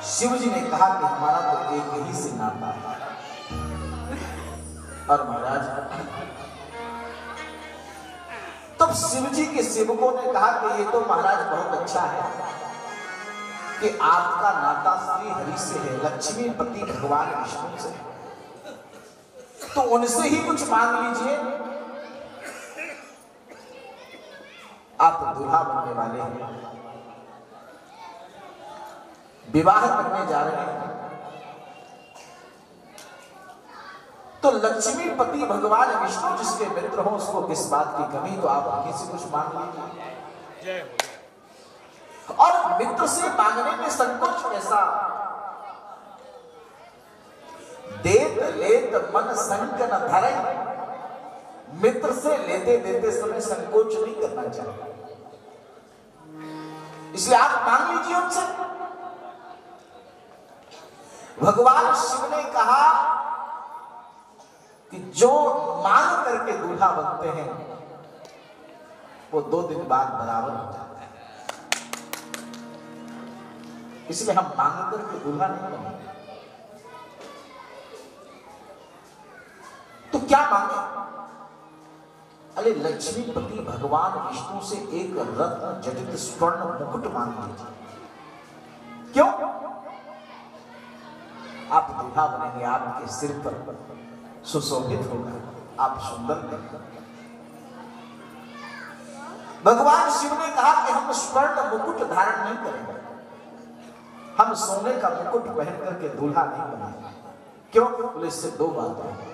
शिव जी ने कहा कि हमारा तो एक ही से नाता है। और महाराज तब शिव जी के सेवकों ने कहा कि ये तो महाराज बहुत अच्छा है कि आपका नाता श्री हरि से है, लक्ष्मीपति भगवान विष्णु से, तो उनसे ही कुछ मांग लीजिए। आप दूल्हा बनने वाले हैं, विवाह करने जा रहे हैं, तो लक्ष्मीपति भगवान विष्णु जिसके मित्र हो उसको किस बात की कमी, तो आप उन्हीं से कुछ मांग लीजिए। और मित्र से मांगने में संकोच कैसा? देत लेत मन संक न धरे, मित्र से लेते देते समय संकोच नहीं करना चाहिए, इसलिए आप मांग लीजिए उनसे। भगवान शिव ने कहा कि जो मांग करके दूल्हा बनते हैं वो 2 दिन बाद बराबर हो जाते हैं, इसलिए हम मांग करके दूल्हा नहीं बनेंगे। तो क्या मांगे? अरे लक्ष्मीपति भगवान विष्णु से एक रत्न जटित स्वर्ण मुकुट मांग लीजिए। क्यों? आप दूल्हा बनेंगे, आपके सिर पर सुशोभित होगा, आप सुंदर बनेंगे। भगवान शिव ने कहा कि हम स्वर्ण मुकुट धारण नहीं करेंगे, हम सोने का मुकुट पहन करके दूल्हा नहीं बनेंगे। क्यों? बोले इससे 2 बातें हैं।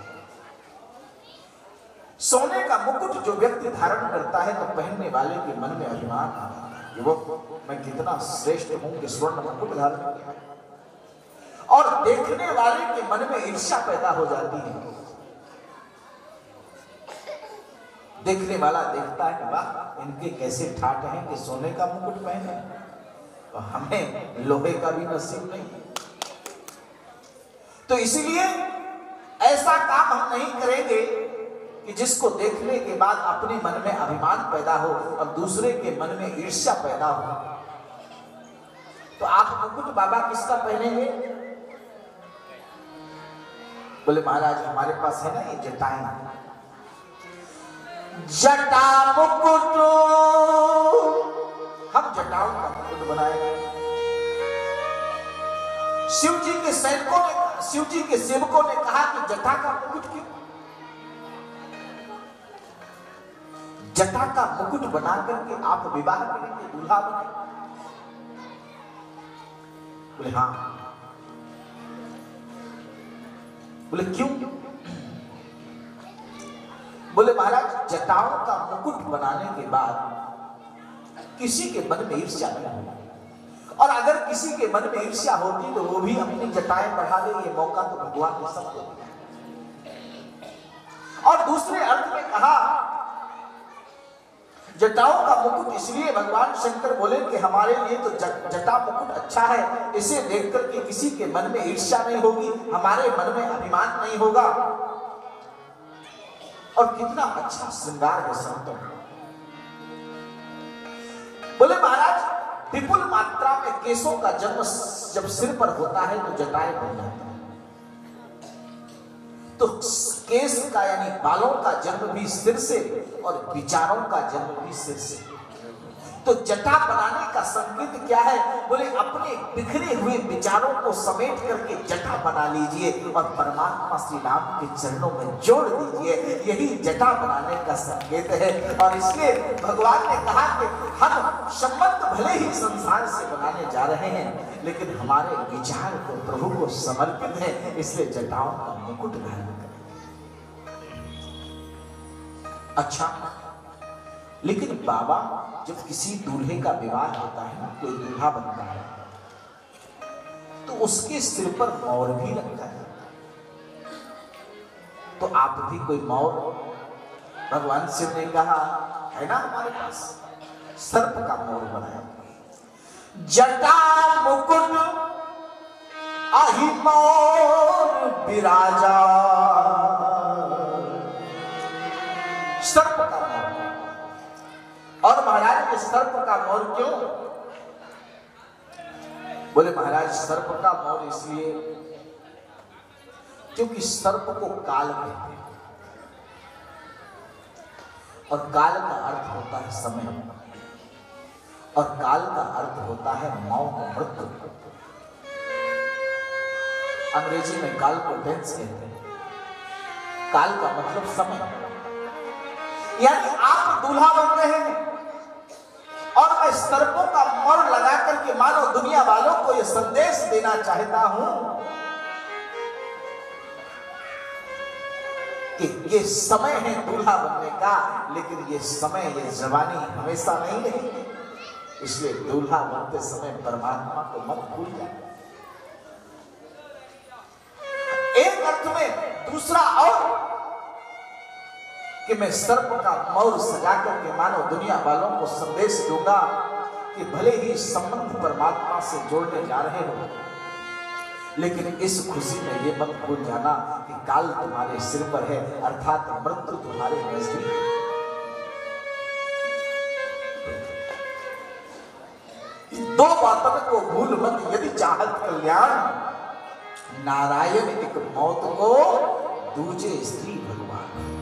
सोने का मुकुट जो व्यक्ति धारण करता है तो पहनने वाले के मन में अभिमान आता है कि वो मैं कितना श्रेष्ठ हूं कि स्वर्ण मुकुट धारण किया, और देखने वाले के मन में ईर्ष्या पैदा हो जाती है। देखने वाला देखता है वाह इनके कैसे ठाठ हैं कि सोने का मुकुट पहने, तो हमें लोहे का भी नसीब नहीं। तो इसलिए ऐसा काम हम नहीं करेंगे कि जिसको देखने के बाद अपने मन में अभिमान पैदा हो और दूसरे के मन में ईर्ष्या पैदा हो। तो आप मुकुट बाबा किसका पहनेंगे? बोले महाराज हमारे पास है ना ये जटाएं, जटा मुकुट, हम जटाओं का मुकुट बनाएंगे। शिव जी के सैनिकों ने, शिव जी के सेवकों ने कहा कि जटा का मुकुट क्यों? जटा का मुकुट बना करके आप विवाह करेंगे, दूल्हा बनेंगे? बोले हाँ। बोले क्यों? बोले महाराज जटाओं का मुकुट बनाने के बाद किसी के मन में ईर्ष्या नहीं होगी, और अगर किसी के मन में ईर्ष्या होती तो वो भी अपनी जटाएं बढ़ा ले, ये मौका तो भगवान ने सबको दिया। और दूसरे अर्थ में कहा जटाओं का मुकुट इसलिए भगवान शंकर बोले कि हमारे लिए तो जटा मुकुट अच्छा है, इसे देख करके किसी के मन में ईर्ष्या नहीं होगी, हमारे मन में अभिमान नहीं होगा। और कितना अच्छा श्रृंगार है संतों। बोले महाराज विपुल मात्रा में केशों का जन्म जब सिर पर होता है तो जटाएं बन जाती हैं, तो केश का यानी बालों का जन्म भी सिर से और विचारों का जन्म भी सिर से। तो जटा बनाने का संकेत क्या है? बोले अपने बिखरे हुए विचारों को समेट करके जटा बना लीजिए और परमात्मा श्री राम के चरणों में जोड़ दीजिए, यही जटा बनाने का संकेत है। और इसलिए भगवान ने कहा कि हम संबंध भले ही संसार से बनाने जा रहे हैं लेकिन हमारे विचार को प्रभु को समर्पित है, इसलिए जटाओं का मुकुट धारण करें। अच्छा, लेकिन बाबा जब किसी दूल्हे का विवाह होता है ना, कोई दूल्हा बनता है तो उसके सिर पर मौर भी लगता है। तो आप भी कोई मौर, भगवान शिव ने कहा है ना हमारे पास, सर्प का मौर बनाया। जटा मुकुट आही मौर विराजा, सर्प का मौर। और महाराज के सर्प का मौर क्यों? बोले महाराज सर्प का मौर इसलिए क्योंकि सर्प को काल कहते हैं और काल का अर्थ होता है समय और काल का अर्थ होता है मौत मृत्यु। अंग्रेजी में काल को टेंस कहते हैं। काल का मतलब समय, यानी आप दूल्हा बन रहे हैं और मैं सर्पों का मौर लगा करके मानो दुनिया वालों को यह संदेश देना चाहता हूं कि ये समय है दूल्हा बनने का, लेकिन ये समय, ये जवानी हमेशा नहीं रहेगी। इसलिए दूल्हा बनते समय परमात्मा को मत भूल जाए। एक अर्थ में दूसरा और कि मैं सर्प का मौर सजा करके मानो दुनिया वालों को संदेश दूंगा कि भले ही संबंध परमात्मा से जोड़ने जा रहे हो, लेकिन इस खुशी में ये मत भूल जाना कि काल तुम्हारे सिर पर है, अर्थात मृत्यु तुम्हारे नजदीक है। दो बातों को भूल मत यदि चाहत कल्याण, नारायण एक मौत को दूजे स्त्री भगवान।